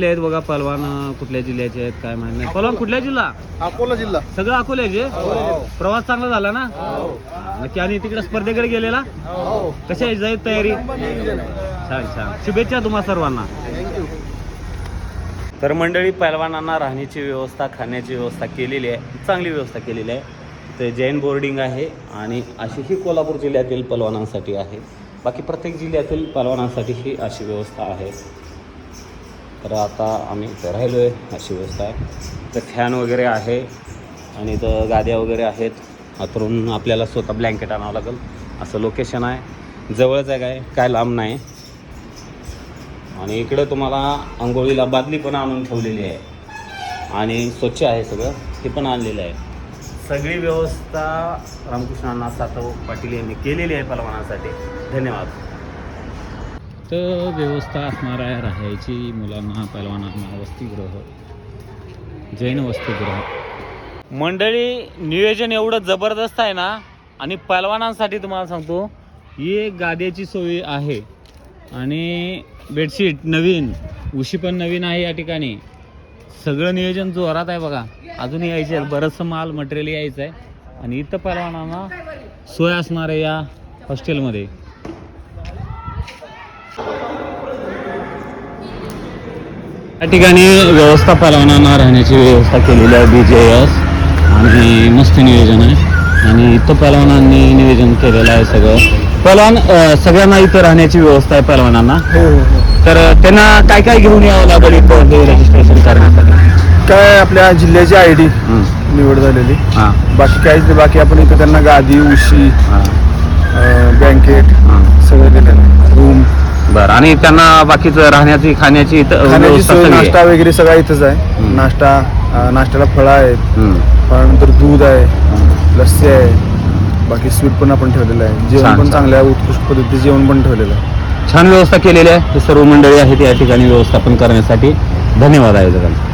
आहेत बघा पहलवान कुठल्या जिल्ह्याचे आहेत काय माहिती नाही. पहलवान कुठल्या जिल्हा? अकोला जिल्हा. सगळं अकोल्याचे. प्रवास चांगला झाला ना नक्की? आणि तिकडे स्पर्धेकडे गेलेला कशा आहे जाईल तयारी? छान छान, शुभेच्छा तुम्हा सर्वांना. तर मंडळी पहलवानांना राहण्याची व्यवस्था खाण्याची व्यवस्था केलेली आहे, चांगली व्यवस्था केलेली आहे. ते जैन बोर्डिंग आहे आणि अशी ही कोल्हापूर जिल्ह्यातील पहलवानांसाठी आहे. बाकी प्रत्येक जिल्ह्यातील पहलवानांसाठी ही अशी व्यवस्था आहे. तर आता आम्ही इथं राहिलो आहे, अशी व्यवस्था आहे. तर फॅन वगैरे आहे आणि इथं गाद्या वगैरे आहेत. आतरून आपल्याला स्वतः ब्लँकेट आणावं लागेल असं लोकेशन आहे. जवळच आहे, काय लांब नाही. आणि इकडं तुम्हाला आंघोळीला बादली पण आणून ठेवलेली आहे आणि स्वच्छ आहे सगळं, हे पण आणलेलं आहे. सगळी व्यवस्था रामकृष्णांना सातव पाटील यांनी केलेली आहे पहलवानांसाठी. धन्यवाद. तर व्यवस्था असणार आहे राहायची मुलांना, पहलवानांना वसतिगृह, जैन वसतिगृह. मंडळी नियोजन एवढं जबरदस्त आहे ना. आणि पहलवानांसाठी तुम्हाला सांगतो ही एक गाद्याची सोय आहे आणि बेडशीट नवीन, उशी पण नवीन आहे या ठिकाणी. सगळं नियोजन जोरात आहे बघा. अजून यायचे आहे, बरंचसं माल मटेरियल यायचं आहे. आणि इथं पहलवानांना सोय असणार आहे या हॉस्टेलमध्ये. या ठिकाणी व्यवस्था पहलवानांना राहण्याची व्यवस्था केलेली आहे BJS आणि मस्त नियोजन आहे. आणि इथं पहलवानांनी नियोजन केलेलं आहे सगळं. पहलवान सगळ्यांना इथं राहण्याची व्यवस्था आहे पहलवानांना. तर त्यांना काय काय घेऊन यावं लागेल इथं रजिस्ट्रेशन करण्यासाठी? काय आपल्या जिल्ह्याची ID निवड झालेली. बाकी काहीच नाही. बाकी आपण इथं त्यांना गादी, उशी, ब्लँकेट सगळं दिलेलं आहे, रूम. बरं. आणि त्यांना बाकीचं राहण्याची खाण्याची नाश्ता वगैरे सगळा इथंच आहे. नाश्त्याला फळं आहेत, त्यानंतर दूध आहे, लस्सी आहे. बाकी स्वीट पण आपण ठेवलेलं आहे. जेवण पण चांगलं आहे, उत्कृष्ट पद्धतीचे जेवण पण ठेवलेलं आहे. छान व्यवस्था केलेली आहे. हे सर्व मंडळी आहेत या ठिकाणी व्यवस्थापन करण्यासाठी. धन्यवाद आयोजकांना.